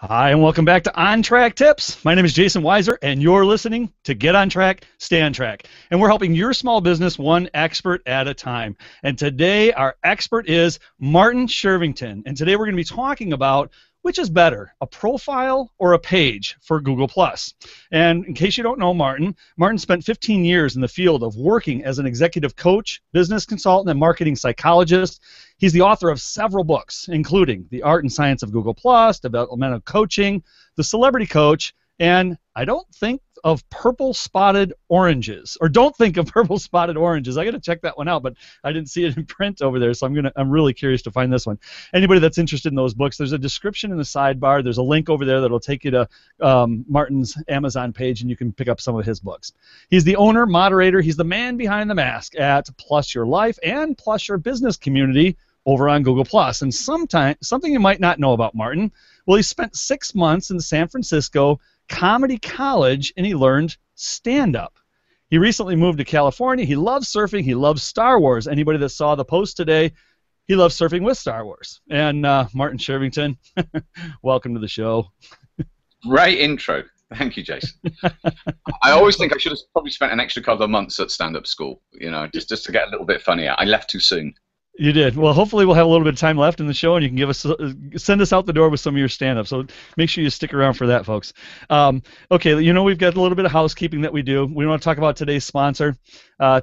Hi, and welcome back to On Track Tips. My name is Jason Weiser, and you're listening to Get on Track, Stay on Track. And we're helping your small business one expert at a time. And today, our expert is Martin Shervington. And today, we're going to be talking about which is better, a profile or a page for Google+. And in case you don't know Martin spent 15 years in the field of working as an executive coach, business consultant, and marketing psychologist. He's the author of several books, including The Art and Science of Google+, Developmental Coaching, The Celebrity Coach, and I don't think of purple spotted oranges, or don't think of purple spotted oranges. I got to check that one out, but I didn't see it in print over there, so I'm really curious to find this one. Anybody that's interested in those books, there's a description in the sidebar. There's a link over there that'll take you to Martin's Amazon page, and you can pick up some of his books. He's the owner, moderator. He's the man behind the mask at Plus Your Life and Plus Your Business community over on Google+. And something you might not know about Martin, well, he spent 6 months in San Francisco Comedy College, and he learned stand-up. He recently moved to California. He loves surfing. He loves Star Wars. Anybody that saw the post today, he loves surfing with Star Wars. And Martin Shervington, welcome to the show. Great intro. Thank you, Jason. I always think I should have probably spent an extra couple of months at stand-up school, you know, just to get a little bit funnier. I left too soon. You did. Well, hopefully we'll have a little bit of time left in the show, and you can send us out the door with some of your stand-up. So make sure you stick around for that, folks. Okay, you know we've got a little bit of housekeeping that we do. We want to talk about today's sponsor.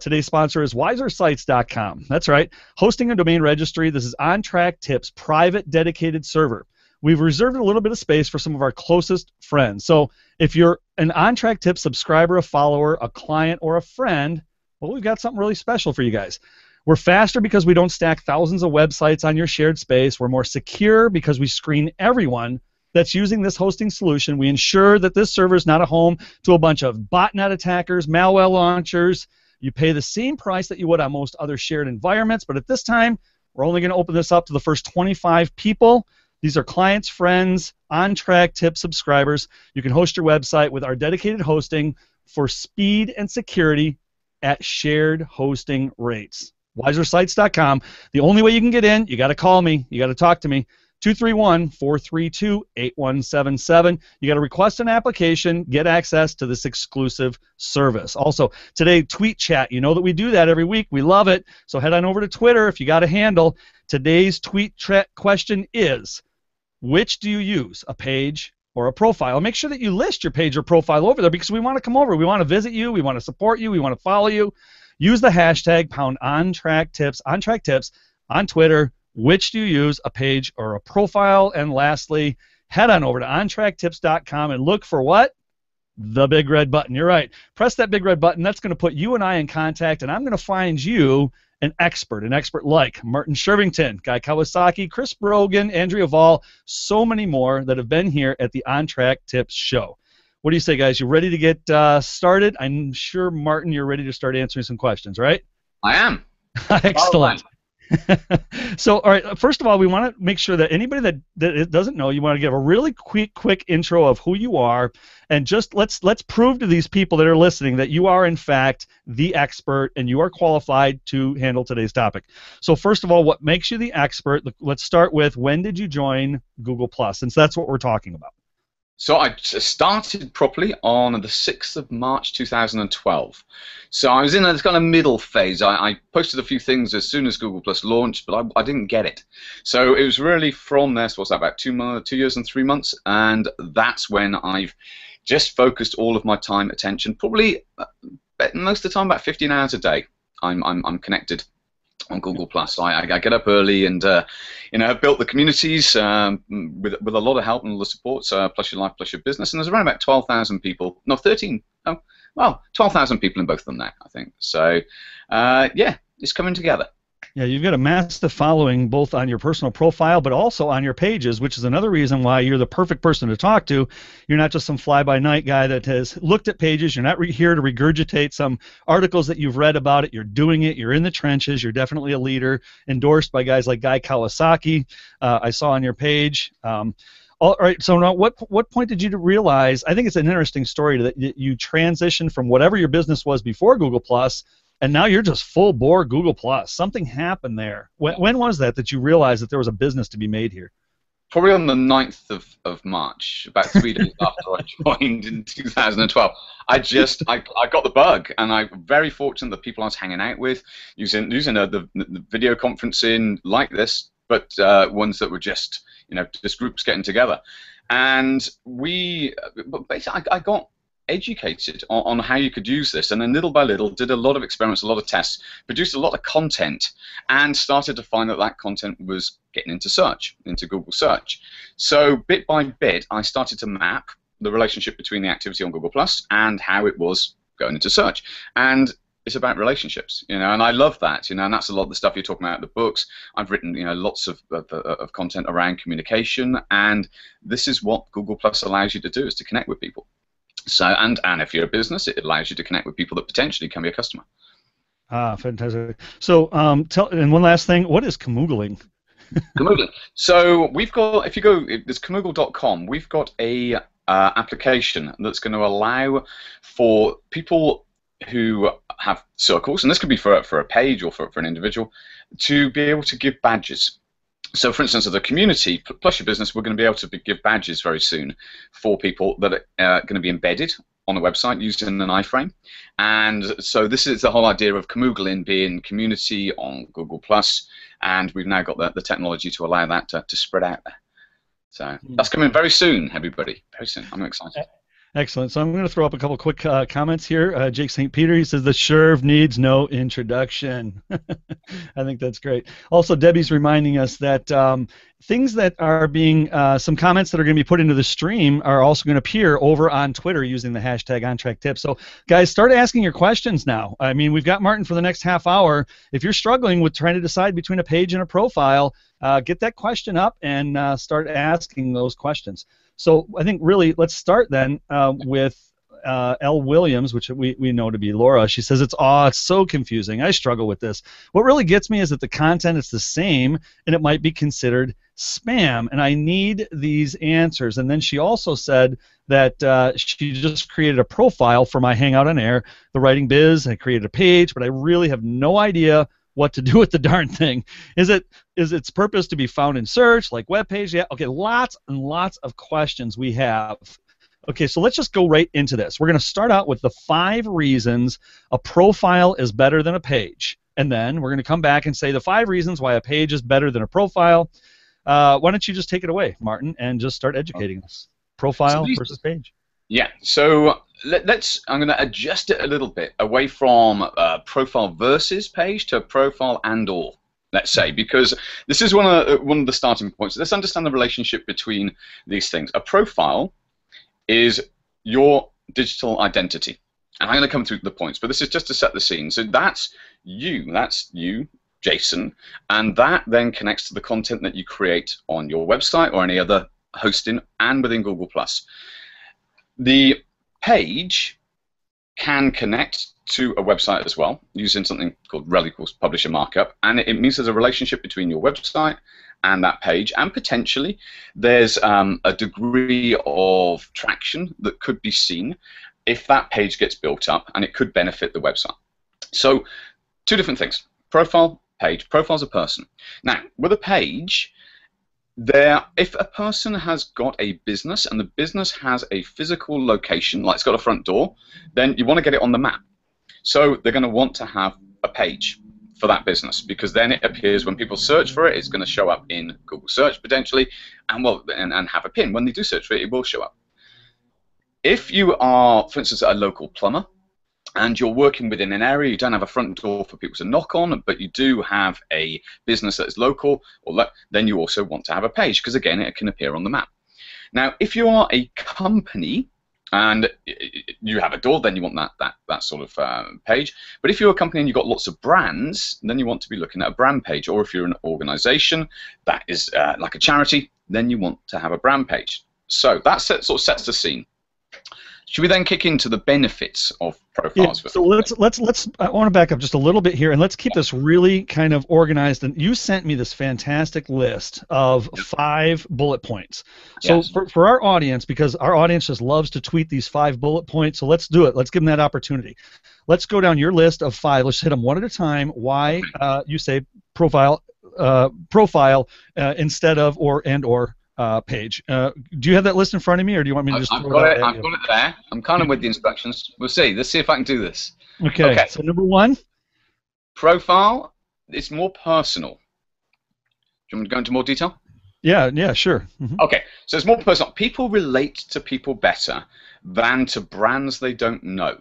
Today's sponsor is wisersites.com. That's right. Hosting a domain registry. This is On Track Tips, private dedicated server. We've reserved a little bit of space for some of our closest friends. So if you're an On Track Tips subscriber, a follower, a client, or a friend, well, we've got something really special for you guys. We're faster because we don't stack thousands of websites on your shared space. We're more secure because we screen everyone that's using this hosting solution. We ensure that this server is not a home to a bunch of botnet attackers, malware launchers. You pay the same price that you would on most other shared environments, but at this time, we're only going to open this up to the first 25 people. These are clients, friends, on-track tip subscribers. You can host your website with our dedicated hosting for speed and security at shared hosting rates. wisersites.com. The only way you can get in, you got to call me. You got to talk to me. 231-432-8177. You got to request an application, get access to this exclusive service. Also, today, tweet chat. You know that we do that every week. We love it. So head on over to Twitter if you got a handle. Today's tweet chat question is, which do you use, a page or a profile? Make sure that you list your page or profile over there because we want to come over. We want to visit you. We want to support you. We want to follow you. Use the hashtag #OnTrackTips on Twitter. Which do you use, a page or a profile? And lastly, head on over to ontracktips.com and look for what? The big red button. You're right. Press that big red button. That's going to put you and I in contact, and I'm going to find you an expert like Martin Shervington, Guy Kawasaki, Chris Brogan, Andrea Vall, so many more that have been here at the On Track Tips show. What do you say, guys? You ready to get started? I'm sure, Martin, you're ready to start answering some questions, right? I am. Excellent. So, all right, first of all, we want to make sure that anybody that doesn't know, you want to give a really quick intro of who you are, and just let's prove to these people that are listening that you are, in fact, the expert, and you are qualified to handle today's topic. So, first of all, what makes you the expert? Let's start with, when did you join Google+, since that's what we're talking about. So I started properly on the 6th of March 2012. So I was in a kind of middle phase. I posted a few things as soon as Google Plus launched, but I didn't get it. So it was really from there, so what's that, about 2 years and 3 months, and that's when I've just focused all of my time, attention, probably most of the time about 15 hours a day. I'm connected on Google+. I get up early and you know, I've built the communities with a lot of help and all the support. Plus Your Life, Plus Your Business, and there's around about 12,000 people. No, 13. Oh, well, 12,000 people in both of them now, I think. So yeah, it's coming together. Yeah, you've got a massive following both on your personal profile but also on your pages, which is another reason why you're the perfect person to talk to. You're not just some fly-by-night guy that has looked at pages. You're not here to regurgitate some articles that you've read about it. You're doing it. You're in the trenches. You're definitely a leader, endorsed by guys like Guy Kawasaki. I saw on your page. All right, so now what point did you realize, I think it's an interesting story that you transitioned from whatever your business was before Google+, and now you're just full bore Google+. Something happened there. When was that you realized that there was a business to be made here? probably on the 9th of March, about 3 days after I joined in 2012. I got the bug, and I'm very fortunate that people I was hanging out with using the video conferencing like this, but ones that were just just groups getting together, and but basically I got educated on how you could use this, and then little by little did a lot of experiments, a lot of tests, produced a lot of content, and started to find that that content was getting into search, into Google search. So bit by bit I started to map the relationship between the activity on Google Plus and how it was going into search. And it's about relationships, and I love that, and that's a lot of the stuff you're talking about in the books. I've written, lots of content around communication, and this is what Google Plus allows you to do, is to connect with people. So, and if you're a business, it allows you to connect with people that potentially can be a customer. Ah, fantastic. So, and one last thing, what is Camoogling? Camoogling. So we've got, if you go, there's Camoogle.com. We've got a application that's going to allow for people who have circles, and this could be for a page or for an individual, to be able to give badges. So, for instance, as a community, plus your business, we're going to be able to give badges very soon for people that are going to be embedded on the website using an iframe. And so this is the whole idea of Camoogling being community on Google+, and we've now got the technology to allow that to spread out there. So that's coming very soon, everybody. Very soon. I'm excited. Excellent. So I'm going to throw up a couple quick comments here. Jake St. Peter, he says the Sherv needs no introduction. I think that's great. Also, Debbie's reminding us that things that are being, some comments that are going to be put into the stream are also going to appear over on Twitter using the hashtag OnTrackTips. So, guys, start asking your questions now. I mean, we've got Martin for the next half hour. If you're struggling with trying to decide between a page and a profile, get that question up and start asking those questions. So I think really let's start then with L. Williams, which we know to be Laura. She says, it's so confusing. I struggle with this. What really gets me is that the content is the same and it might be considered spam, and I need these answers. And then she also said that she just created a profile for my Hangout on Air, the Writing Biz. I created a page, but I really have no idea what to do with the darn thing. Is its purpose to be found in search, like web page? Yeah. Okay. Lots and lots of questions we have. Okay, so let's just go right into this. We're going to start out with the 5 reasons a profile is better than a page, and then we're going to come back and say the 5 reasons why a page is better than a profile. Why don't you just take it away, Martin, and just start educating us? Profile versus page. Yeah. So I'm going to adjust it a little bit away from profile versus page to profile and all. Let's say, because this is one of the starting points. Let's understand the relationship between these things. A profile is your digital identity, and I'm going to come through the points, but this is just to set the scene. So that's you, Jason, and that then connects to the content that you create on your website or any other hosting and within Google+. The page can connect to a website as well using something called rel equals publisher markup, and it means there's a relationship between your website and that page, and potentially there's a degree of traction that could be seen if that page gets built up, and it could benefit the website. So 2 different things: profile, page. Profile's a person. Now with a page, if a person has got a business and the business has a physical location, like it's got a front door, then you want to get it on the map. So they're going to want to have a page for that business, because then it appears when people search for it, it's going to show up in Google search potentially, and have a pin. When they do search for it, it will show up. If you are, for instance, a local plumber, and you're working within an area, you don't have a front door for people to knock on, but you do have a business that is local, then you also want to have a page, because again, it can appear on the map. Now, if you are a company and you have a door, then you want that sort of page. But if you're a company and you've got lots of brands, then you want to be looking at a brand page. Or if you're an organization that is like a charity, then you want to have a brand page. So that sort of sets the scene. Should we then kick into the benefits of profiles? Yeah, so let's I want to back up just a little bit here, and let's keep this really kind of organized. And you sent me this fantastic list of 5 bullet points. So for our audience, because our audience just loves to tweet these 5 bullet points, so let's do it. Let's give them that opportunity. Let's go down your list of 5. Let's hit them one at a time. Why you say profile instead of or page. Do you have that list in front of me, or do you want me to just I've throw got it it. out at I've you? got it there. I'm kind of with the instructions. We'll see. Let's see if I can do this. Okay, Okay. so number one. Profile. It's more personal. Do you want me to go into more detail? Yeah, sure. Okay, so it's more personal. People relate to people better than to brands they don't know.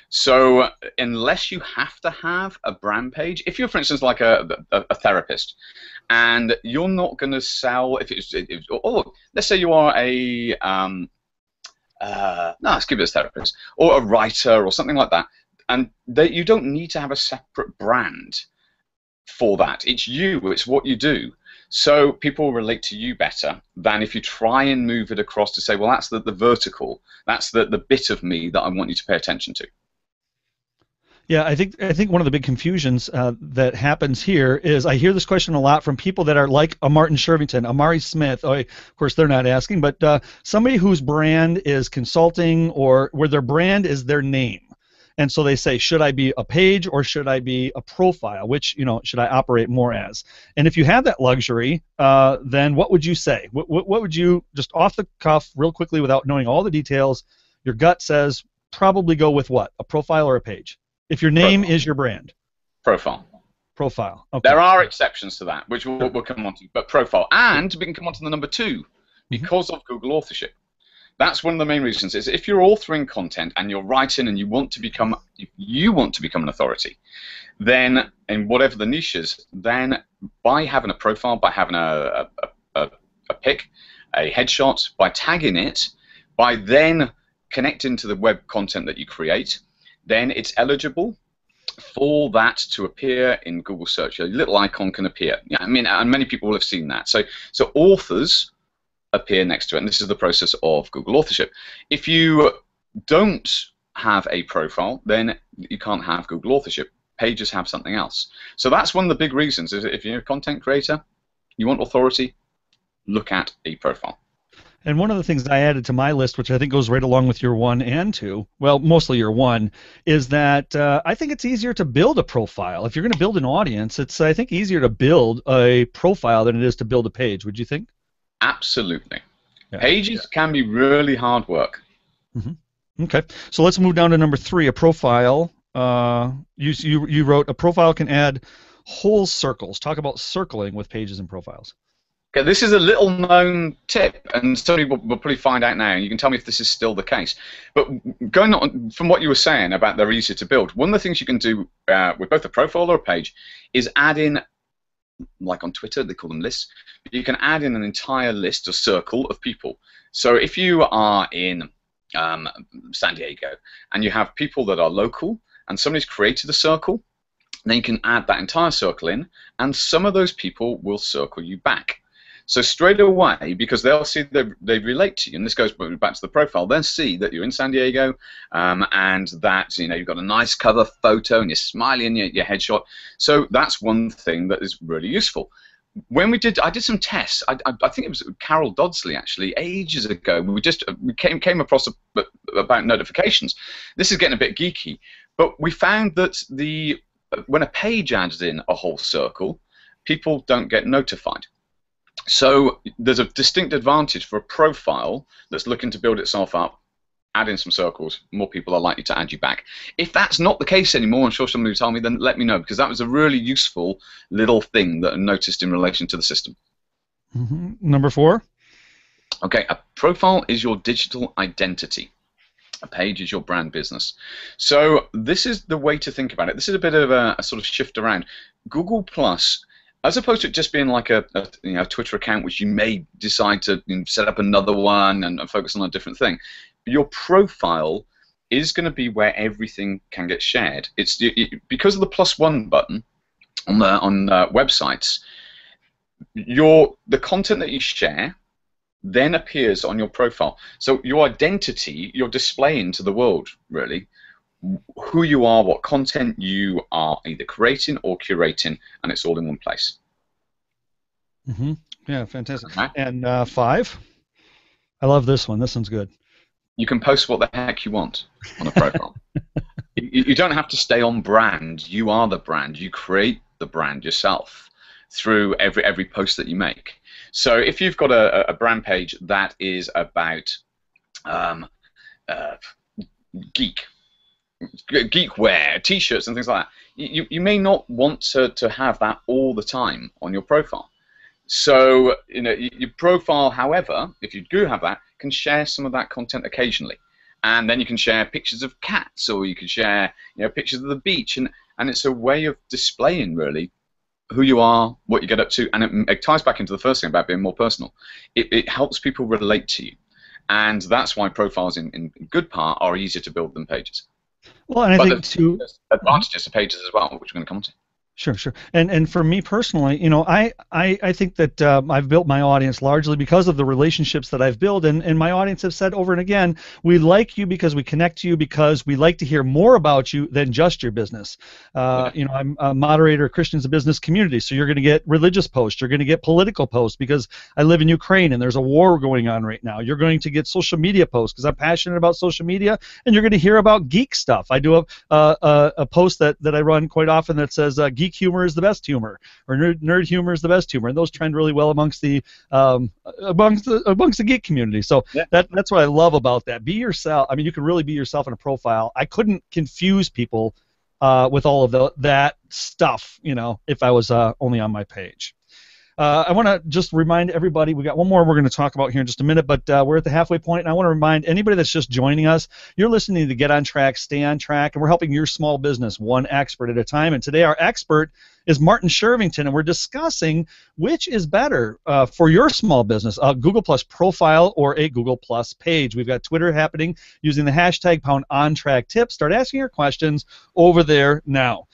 So unless you have to have a brand page, if you're, for instance, like a therapist, and you're not going to sell, or let's say you are no, let's keep it as therapist, or a writer or something like that, and you don't need to have a separate brand for that. It's you, it's what you do. So people relate to you better than if you try and move it across to say, well, that's the vertical, that's the bit of me that I want you to pay attention to. Yeah, I think one of the big confusions that happens here is I hear this question a lot from people that are like a Martin Shervington, a Mari Smith. Oh, of course, they're not asking, but somebody whose brand is consulting or where their brand is their name. And so they say, should I be a page or should I be a profile? Which, should I operate more as? And if you have that luxury, then what would you say? What would you, just off the cuff, real quickly, without knowing all the details, your gut says probably go with what? A profile or a page? If your name Profile. is your brand. Profile. Profile. Okay. There are exceptions to that, which we'll come on to, but profile. And we can come on to the number two, because of Google authorship. That's one of the main reasons. Is if you're authoring content and you're writing and you want to become an authority, then in whatever the niche is, then by having a profile, by having a pic, a headshot, by tagging it, by then connecting to the web content that you create, then it's eligible for that to appear in Google search. A little icon can appear. Yeah, I mean, and many people will have seen that. So authors appear next to it, and this is the process of Google authorship. If you don't have a profile, then you can't have Google authorship. Pages have something else. So that's one of the big reasons. Is if you're a content creator, you want authority, look at a profile. And one of the things I added to my list, which I think goes right along with your 1 and 2, well, mostly your 1, is that I think it's easier to build a profile. If you're going to build an audience, it's, I think, easier to build a profile than it is to build a page. Would you think? Absolutely. Yeah. Pages can be really hard work. Okay, so let's move down to number 3, a profile. You wrote, a profile can add whole circles. Talk about circling with pages and profiles. Okay, this is a little known tip, and some people will probably find out now, and you can tell me if this is still the case. But going on from what you were saying about they're easier to build, one of the things you can do with both a profile or a page is add in, like on Twitter, they call them lists, but you can add in an entire list, a circle of people. So if you are in San Diego, and you have people that are local, and somebody's created a circle, then you can add that entire circle in, and some of those people will circle you back. So straight away, because they'll see they relate to you, and this goes back to the profile, they'll see that you're in San Diego, and that you've got a nice cover photo, and you're smiling in your headshot. So that's one thing that is really useful. When I did some tests. I think it was Carol Dodsley actually ages ago. We came across about notifications. This is getting a bit geeky, but we found that when a page adds in a whole circle, people don't get notified. So there's a distinct advantage for a profile that's looking to build itself up. Add in some circles, more people are likely to add you back. If that's not the case anymore, I'm sure somebody will tell me, then let me know, because that was a really useful little thing that I noticed in relation to the system. Number 4. Okay, a profile is your digital identity. A page is your brand business. So this is the way to think about it. This is a bit of a sort of shift around. Google Plus, as opposed to it just being like a Twitter account, which you may decide to set up another one and focus on a different thing, your profile is going to be where everything can get shared. It's because of the +1 button on websites. The content that you share then appears on your profile. So your identity, you're displaying to the world, really, who you are, what content you are either creating or curating, and it's all in one place. Yeah, fantastic. Okay. And 5, I love this one. This one's good. You can post what the heck you want on a profile. You don't have to stay on brand. You are the brand. You create the brand yourself through every post that you make. So if you've got a brand page that is about um, uh, geek wear, t-shirts and things like that, you may not want to have that all the time on your profile. So your profile, however, if you do have that, can share some of that content occasionally, and then you can share pictures of cats, or you can share pictures of the beach, and it's a way of displaying really who you are, what you get up to, and it ties back into the first thing about being more personal. It helps people relate to you, and that's why profiles in good part are easier to build than pages. Well, and I But think too. there's advantages to pages as well, which we're going to come to. Sure, sure. And for me personally, I think that I've built my audience largely because of the relationships that I've built, and my audience have said over and again, we like you because we connect to you, because we like to hear more about you than just your business. I'm a moderator of Christians in Business Community, so you're going to get religious posts, you're going to get political posts because I live in Ukraine and there's a war going on right now. You're going to get social media posts because I'm passionate about social media, and you're going to hear about geek stuff. I do a post that I run quite often that says geek humor is the best humor, or nerd humor is the best humor, and those trend really well amongst the geek community. So yeah. That's what I love about that. Be yourself. I mean, you can really be yourself in a profile. I couldn't confuse people with all of that stuff, if I was only on my page. I want to just remind everybody, we got one more we're going to talk about here in just a minute, but we're at the halfway point, and I want to remind anybody that's just joining us, you're listening to Get on Track, Stay on Track, and we're helping your small business one expert at a time. And today our expert is Martin Shervington, and we're discussing which is better for your small business, a Google Plus profile or a Google Plus page. We've got Twitter happening using the hashtag #OnTrackTips. Start asking your questions over there now.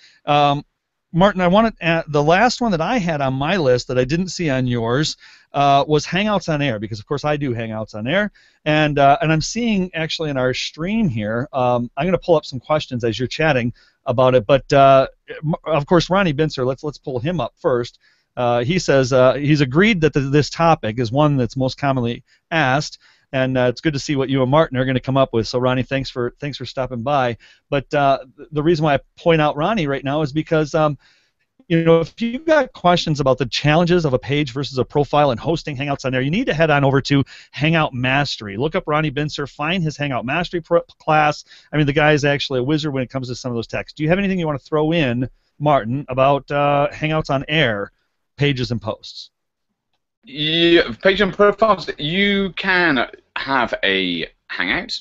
Martin, I wanted the last one that I had on my list that I didn't see on yours was Hangouts on Air, because of course I do Hangouts on Air, and I'm seeing actually in our stream here. I'm going to pull up some questions as you're chatting about it, but of course Ronnie Bincer, let's pull him up first. He says he's agreed that this topic is one that's most commonly asked. And it's good to see what you and Martin are going to come up with. So Ronnie, thanks for stopping by. But the reason why I point out Ronnie right now is because if you've got questions about the challenges of a page versus a profile and hosting Hangouts on there, you need to head on over to Hangout Mastery. Look up Ronnie Bincer, find his Hangout Mastery class. I mean, the guy is actually a wizard when it comes to some of those texts. Do you have anything you want to throw in, Martin, about Hangouts on Air pages and posts? Yeah, page and profiles. You can have a Hangout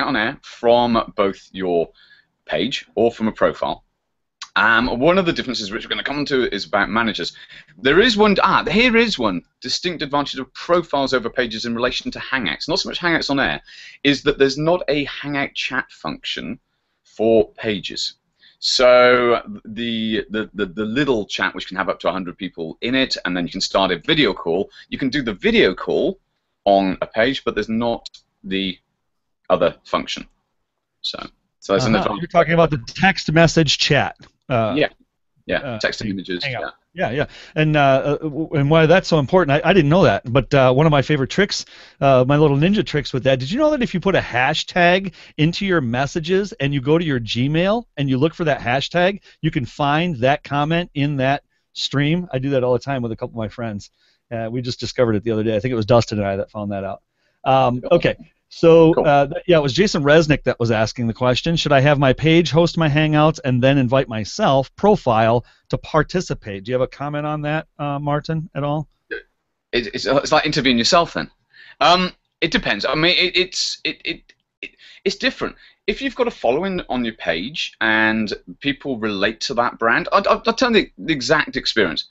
on Air from both your page or from a profile. One of the differences which we're going to come to is about managers. Here is one distinct advantage of profiles over pages in relation to Hangouts. Not so much Hangouts on Air, is that there's not a Hangout chat function for pages. So the little chat, which can have up to 100 people in it, and then you can start a video call. You can do the video call on a page, but there's not the other function. So that's an advantage. You're talking about the text message chat. Text and images. Yeah. And why that's so important, I didn't know that. But one of my favorite tricks, my little ninja tricks with that, did you know that if you put a hashtag into your messages and you go to your Gmail and you look for that hashtag, you can find that comment in that stream? I do that all the time with a couple of my friends. We just discovered it the other day. I think it was Dustin and I that found that out. Okay. So, cool. It was Jason Resnick that was asking the question, should I have my page host my Hangouts and then invite myself, profile, to participate? Do you have a comment on that, Martin, at all? It's like interviewing yourself then. It depends. I mean, it's different. If you've got a following on your page and people relate to that brand, I'll tell you the exact experience.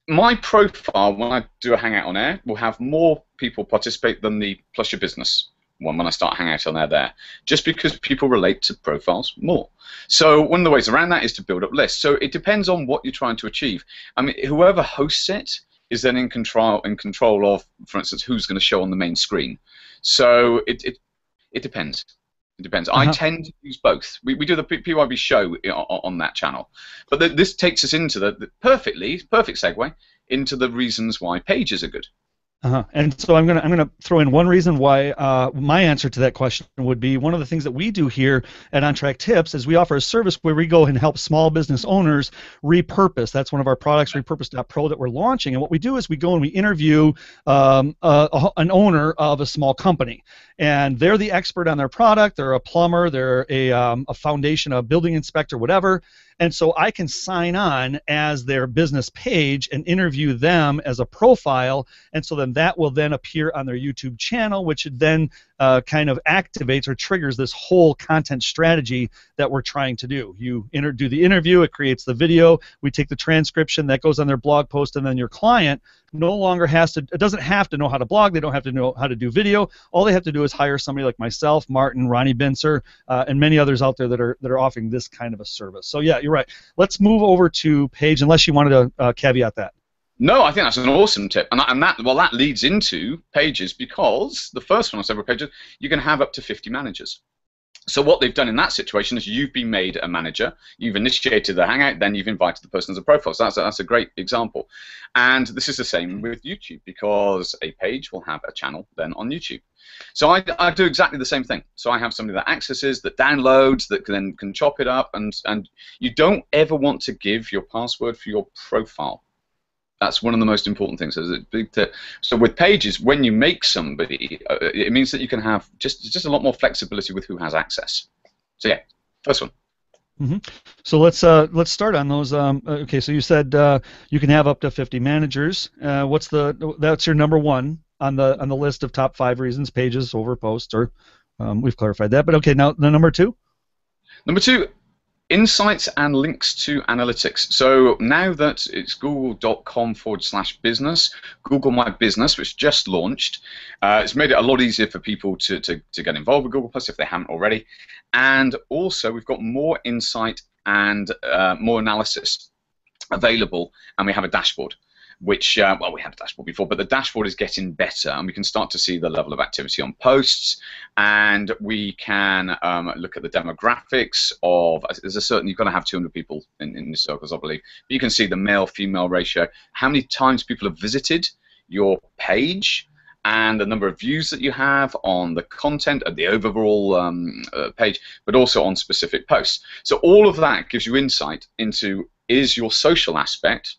My profile, when I do a Hangout on Air, will have more people participate than the Plus Your Business one when I start Hangout on Air there, just because people relate to profiles more. So one of the ways around that is to build up lists. So it depends on what you're trying to achieve. I mean, whoever hosts it is then in control of, for instance, who's going to show on the main screen. So it depends. It depends. I tend to use both. We do the PYB show on that channel. But this takes us into the perfect segue into the reasons why pages are good. And so I'm gonna throw in one reason why my answer to that question would be one of the things that we do here at OnTrack Tips is we offer a service where we go and help small business owners repurpose. That's one of our products, Repurpose.pro, that we're launching. And what we do is we go and we interview an owner of a small company, and they're the expert on their product. They're a plumber, they're a foundation, a building inspector, whatever. And so I can sign on as their business page and interview them as a profile, and so then that will then appear on their YouTube channel, which then kind of activates or triggers this whole content strategy that we're trying to do. You do the interview, it creates the video, we take the transcription, that goes on their blog post, and then your client no longer doesn't have to know how to blog, they don't have to know how to do video. All they have to do is hire somebody like myself, Martin, Ronnie Bincer, and many others out there that are offering this kind of a service. So yeah, you're right. Let's move over to Paige, unless you wanted to caveat that. No, I think that's an awesome tip, and that leads into Pages, because the first one on several pages, you can have up to 50 managers. So what they've done in that situation is you've been made a manager, you've initiated the Hangout, then you've invited the person as a profile. So that's a great example. And this is the same with YouTube, because a page will have a channel then on YouTube. So I do exactly the same thing. So I have somebody that accesses, that downloads, that then can chop it up, and you don't ever want to give your password for your profile. That's one of the most important things. So with Pages, when you make somebody, it means that you can have just a lot more flexibility with who has access. So yeah, first one. Mm-hmm. So let's start on those. Okay, so you said you can have up to 50 managers. That's your number one on the list of top 5 reasons pages over posts, or we've clarified that. But okay, now the number 2. Number 2. Insights and links to analytics. So now that it's google.com/business, Google My Business, which just launched, it's made it a lot easier for people to get involved with Google Plus if they haven't already. And also we've got more insight and more analysis available, and we have a dashboard. Which, well, we had a dashboard before, but the dashboard is getting better, and we can start to see the level of activity on posts, and we can look at the demographics of, there's a certain, you've got to have 200 people in the circles, I believe, but you can see the male-female ratio, how many times people have visited your page, and the number of views that you have on the content of the overall page, but also on specific posts. So all of that gives you insight into, is your social aspect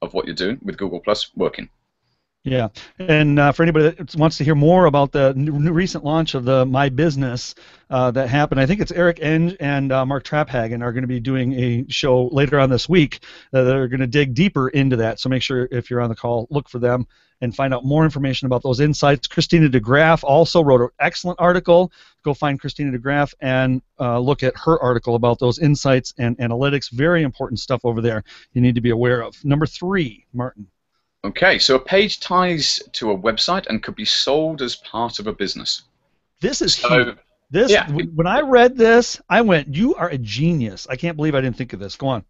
of what you're doing with Google Plus working. Yeah, and for anybody that wants to hear more about the recent launch of the My Business that happened, I think it's Eric Eng and Mark Traphagen are going to be doing a show later on this week that are going to dig deeper into that. So make sure if you're on the call, look for them and find out more information about those insights. Christina DeGraff also wrote an excellent article. Go find Christina DeGraff and look at her article about those insights and analytics. Very important stuff over there you need to be aware of. Number 3, Martin. Okay, so a page ties to a website and could be sold as part of a business. This is huge. When I read this, I went, you are a genius. I can't believe I didn't think of this. Go on.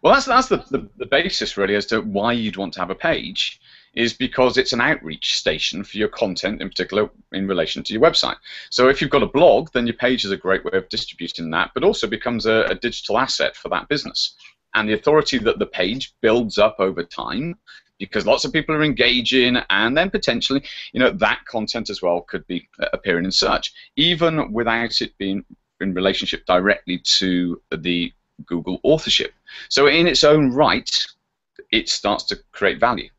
Well, that's the basis, really, as to why you'd want to have a page, is because it's an outreach station for your content, in particular in relation to your website. So if you've got a blog, then your page is a great way of distributing that, but also becomes a digital asset for that business. And the authority that the page builds up over time, because lots of people are engaging, and then potentially, that content as well could be appearing in search, even without it being in relationship directly to the Google authorship. So in its own right, it starts to create value.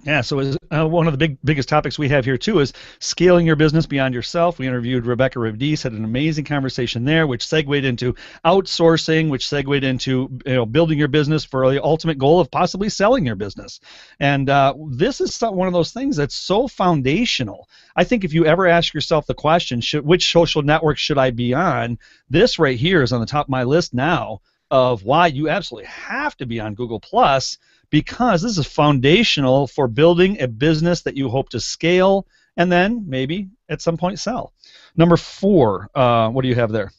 Yeah, so one of the biggest topics we have here too is scaling your business beyond yourself. We interviewed Rebecca Rivdis, had an amazing conversation there, which segued into outsourcing, which segued into building your business for the ultimate goal of possibly selling your business. And this is one of those things that's so foundational. I think if you ever ask yourself the question, which social network should I be on, this right here is on the top of my list now of why you absolutely have to be on Google Plus, because this is foundational for building a business that you hope to scale and then maybe at some point sell. Number 4, what do you have there?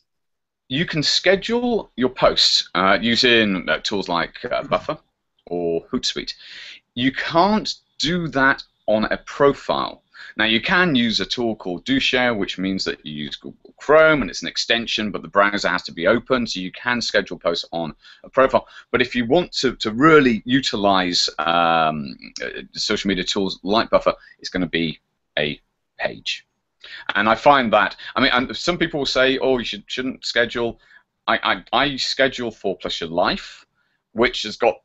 You can schedule your posts using tools like Buffer or Hootsuite. You can't do that on a profile. Now, you can use a tool called DoShare, which means that you use Google Chrome, and it's an extension, but the browser has to be open, so you can schedule posts on a profile. But if you want to really utilize social media tools like Buffer, it's going to be a page. And I find that, I mean, and some people will say, oh, you shouldn't schedule. I schedule for Plus Your Life, which has got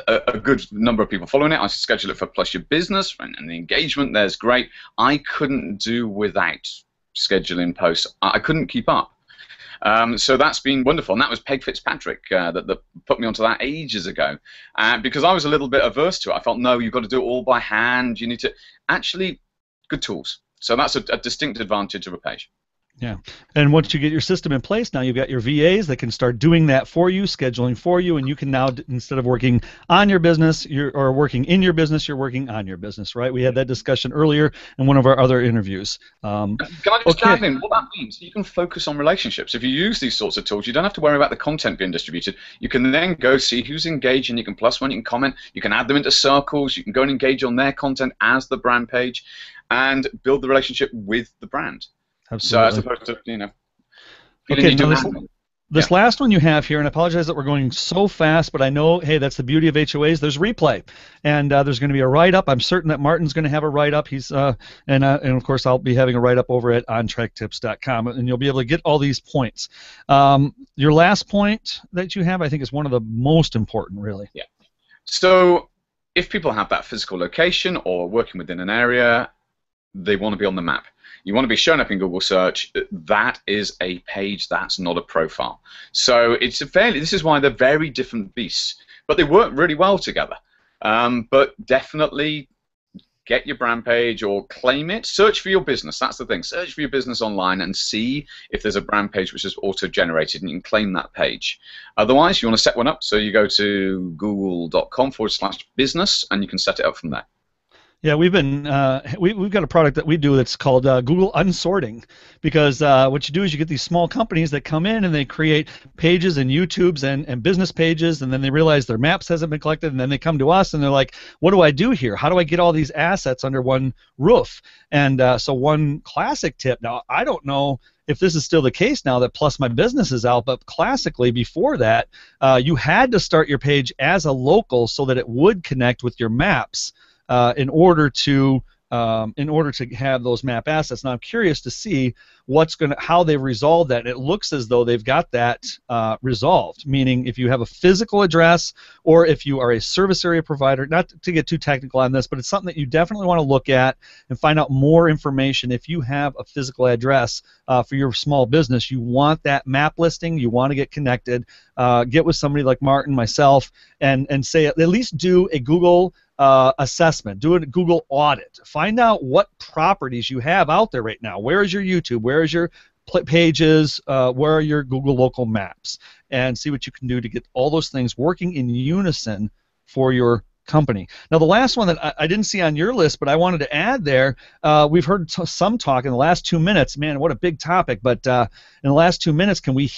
a good number of people following it. I schedule it for Plus Your Business, and the engagement there's great. I couldn't do without scheduling posts. I couldn't keep up. So that's been wonderful, and that was Peg Fitzpatrick that put me onto that ages ago, because I was a little bit averse to it. I felt, no, you've got to do it all by hand. You need to actually, good tools. So that's a distinct advantage of a page. Yeah, and once you get your system in place, now you've got your VAs that can start doing that for you, scheduling for you, and you can now, instead of working on your business or working in your business, you're working on your business, right? We had that discussion earlier in one of our other interviews. Can I just add in what that means? You can focus on relationships. If you use these sorts of tools, you don't have to worry about the content being distributed. You can then go see who's engaging. You can plus one, you can comment, you can add them into circles, you can go and engage on their content as the brand page, and build the relationship with the brand. Absolutely. So as opposed to, you know, okay, this last one you have here, and I apologize that we're going so fast, but I know, hey, that's the beauty of HOAs. There's replay, and there's going to be a write-up. I'm certain that Martin's going to have a write-up. He's and of course I'll be having a write-up over at ontracktips.com, and you'll be able to get all these points. Your last point that you have, I think, is one of the most important, really. Yeah. So if people have that physical location or working within an area, they want to be on the map. You want to be shown up in Google search. That is a page, that's not a profile. So it's this is why they're very different beasts, but they work really well together. But definitely get your brand page or claim it. Search for your business, that's the thing. Search for your business online and see if there's a brand page which is auto-generated, and you can claim that page. Otherwise, you want to set one up, so you go to google.com/business and you can set it up from there. Yeah, we've got a product that we do that's called Google Unsorting, because what you do is you get these small companies that come in and they create pages and YouTubes and business pages, and then they realize their maps hasn't been collected, and then they come to us and they're like, what do I do here? How do I get all these assets under one roof? And so one classic tip, now I don't know if this is still the case now that Plus My Business is out, but classically before that, you had to start your page as a local so that it would connect with your maps. In order to have those map assets. Now I'm curious to see how they've resolved that. And it looks as though they've got that resolved, meaning if you have a physical address or if you are a service area provider, not to get too technical on this, but it's something that you definitely want to look at and find out more information. If you have a physical address for your small business, you want that map listing, you want to get connected, get with somebody like Martin, myself, and say at least do a Google assessment, do a Google audit, find out what properties you have out there right now. Where is your YouTube? Where is your pages? Where are your Google local maps? And see what you can do to get all those things working in unison for your company. Now the last one that I didn't see on your list, but I wanted to add there, we've heard some talk in the last 2 minutes. Man, what a big topic, but in the last 2 minutes, can we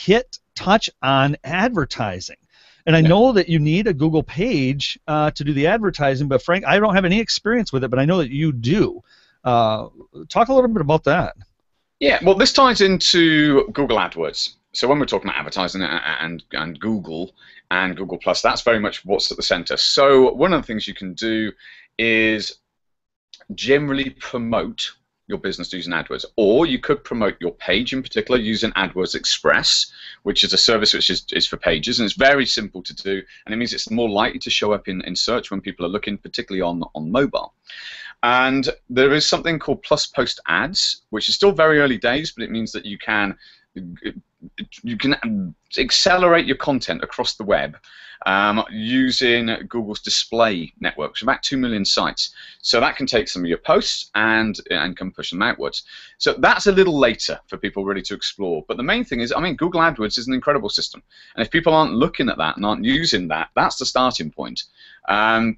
touch on advertising? And I know that you need a Google page to do the advertising, but Frank, I don't have any experience with it, but I know that you do. Talk a little bit about that. Yeah, well, this ties into Google AdWords. So when we're talking about advertising and Google and Google+, that's very much what's at the center. So one of the things you can do is generally promote your business using AdWords, or you could promote your page in particular using AdWords Express, which is a service which is for pages, and it's very simple to do, and it means it's more likely to show up in search when people are looking, particularly on mobile. And there is something called Plus Post Ads, which is still very early days, but it means that you can accelerate your content across the web using Google's display network, which is about 2 million sites. So that can take some of your posts and can push them outwards. So that's a little later for people really to explore. But the main thing is, I mean, Google AdWords is an incredible system. And if people aren't looking at that and aren't using that, that's the starting point.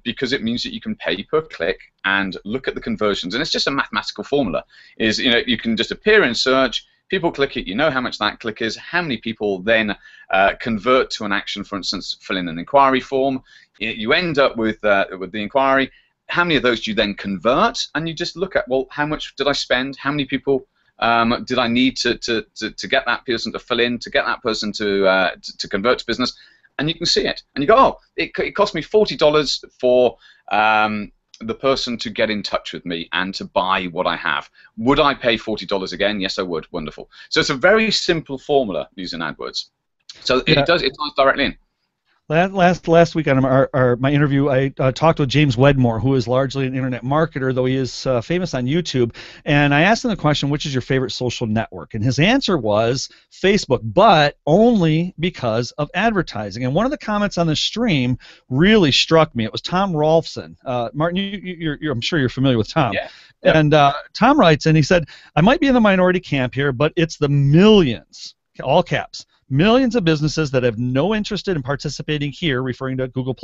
Because it means that you can pay per click and look at the conversions. And it's just a mathematical formula. You can just appear in search, people click it, you know how much that click is, how many people then convert to an action, for instance, fill in an inquiry form. You end up with the inquiry, how many of those do you then convert? And you just look at, well, how much did I spend? How many people did I need to get that person to fill in, to get that person to convert to business? And you can see it. And you go, oh, it cost me $40 for the person to get in touch with me and to buy what I have. Would I pay $40 again? Yes, I would. Wonderful. So it's a very simple formula using AdWords. So it ties directly in. Last week on my interview, I talked with James Wedmore, who is largely an internet marketer, though he is famous on YouTube. And I asked him the question, which is your favorite social network? And his answer was Facebook, but only because of advertising. And one of the comments on the stream really struck me. It was Tom Rolfson. Martin, I'm sure you're familiar with Tom. Yeah. And Tom writes, and he said, I might be in the minority camp here, but it's the millions, all caps, millions of businesses that have no interest in participating here, referring to Google+,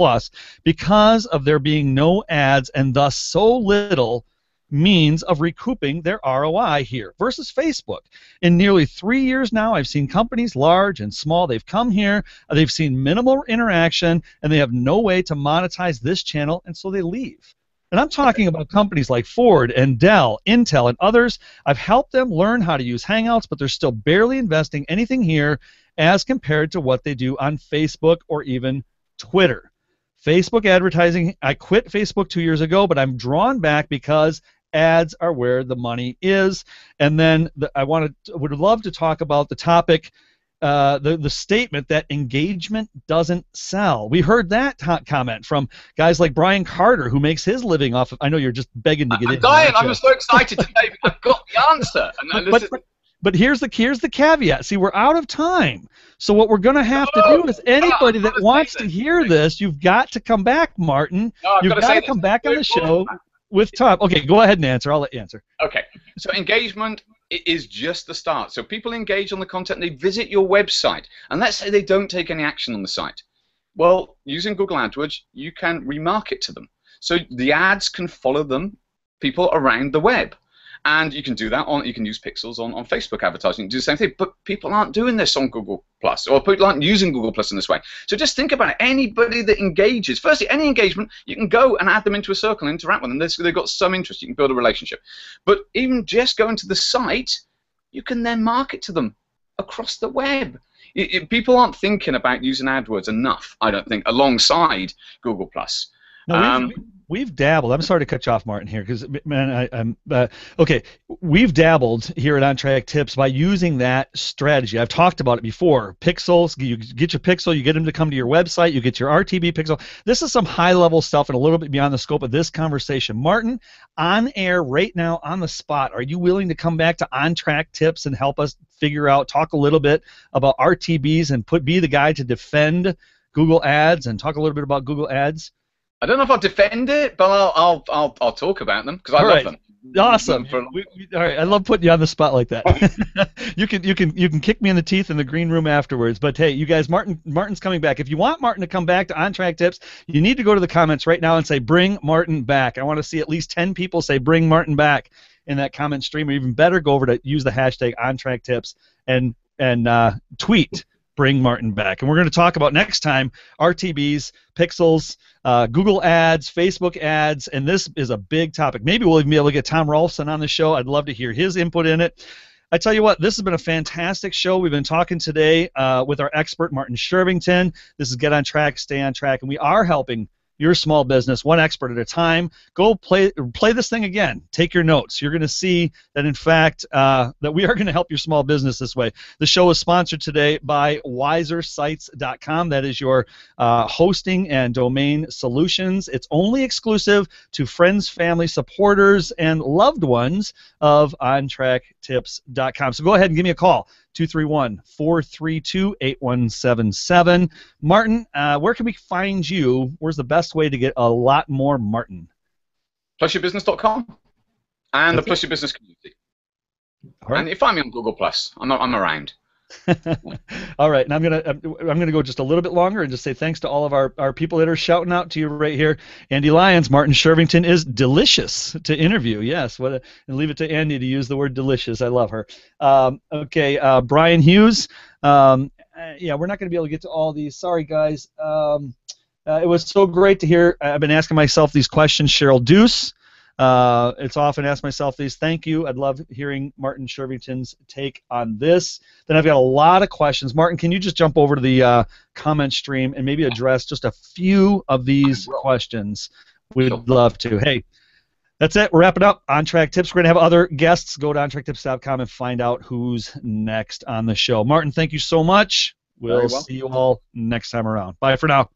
because of there being no ads and thus so little means of recouping their ROI here versus Facebook. In nearly 3 years now, I've seen companies large and small, they've come here, they've seen minimal interaction, and they have no way to monetize this channel, and so they leave. And I'm talking about companies like Ford and Dell, Intel, and others. I've helped them learn how to use Hangouts, but they're still barely investing anything here as compared to what they do on Facebook or even Twitter. Facebook advertising, I quit Facebook 2 years ago, but I'm drawn back because ads are where the money is. And then I would love to talk about the topic, the statement that engagement doesn't sell. We heard that comment from guys like Brian Carter, who makes his living off of, I know you're just begging to get in. I'm dying. I'm so excited today. I've got the answer. But here's the caveat. See, we're out of time. So what we're going to have to do is anybody that wants to hear this, you've got to come back, Martin. You've got to come back on the show with Tom. Okay, go ahead and answer. I'll let you answer. Okay. So engagement is just the start. So people engage on the content. They visit your website. And let's say they don't take any action on the site. Well, using Google AdWords, you can remarket to them. So the ads can follow them, people around the web. And you can do that you can use pixels on Facebook advertising, do the same thing, but people aren't doing this on Google+, or people aren't using Google+ in this way. So just think about it. Anybody that engages, firstly, any engagement, you can go and add them into a circle and interact with them. They've got some interest, you can build a relationship. But even just going to the site, you can then market to them across the web. People aren't thinking about using AdWords enough, I don't think, alongside Google+. No, we've dabbled. I'm sorry to cut you off, Martin, here, because man, okay. We've dabbled here at OnTrack Tips by using that strategy. I've talked about it before. Pixels. You get your pixel. You get them to come to your website. You get your RTB pixel. This is some high-level stuff and a little bit beyond the scope of this conversation. Martin, on air right now, on the spot, are you willing to come back to OnTrack Tips and help us talk a little bit about RTBs and be the guy to defend Google Ads and talk a little bit about Google Ads? I don't know if I'll defend it, but I'll talk about them because I love them. Awesome. All right, I love putting you on the spot like that. you can kick me in the teeth in the green room afterwards. But hey, you guys, Martin's coming back. If you want Martin to come back to OnTrack Tips, you need to go to the comments right now and say bring Martin back. I want to see at least 10 people say bring Martin back in that comment stream, or even better, go over to use the hashtag OnTrack Tips and tweet bring Martin back. And we're going to talk about next time RTBs, pixels, Google ads, Facebook ads, and this is a big topic. Maybe we'll even be able to get Tom Rolfson on the show. I'd love to hear his input in it. I tell you what, this has been a fantastic show. We've been talking today with our expert, Martin Shervington. This is Get On Track, Stay On Track, and we are helping your small business one expert at a time. Go play this thing again. Take your notes. You're going to see that, in fact, that we are going to help your small business this way. The show is sponsored today by wisersites.com. That is your hosting and domain solutions. It's only exclusive to friends, family, supporters, and loved ones of OnTrackTips.com. So go ahead and give me a call. 231-432-8177. Martin, where can we find you? Where's the best way to get a lot more Martin? PlusYourBusiness.com and the Plus Your Business community. All right. And you find me on Google+. I'm around. All right, and I'm gonna go just a little bit longer and just say thanks to all of our people that are shouting out to you right here. Andy Lyons, Martin Shervington is delicious to interview. Yes, and leave it to Andy to use the word delicious. I love her. Okay, Brian Hughes. Yeah, we're not going to be able to get to all these. Sorry, guys. It was so great to hear. I've been asking myself these questions. Cheryl Deuce. It's often asked myself these. Thank you. I'd love hearing Martin Shervington's take on this. Then I've got a lot of questions. Martin, can you just jump over to the comment stream and maybe address just a few of these questions? We'd love to. Hey, that's it. We're wrapping up. On Track Tips. We're going to have other guests. Go to ontracktips.com and find out who's next on the show. Martin, thank you so much. We'll see you all next time around. Bye for now.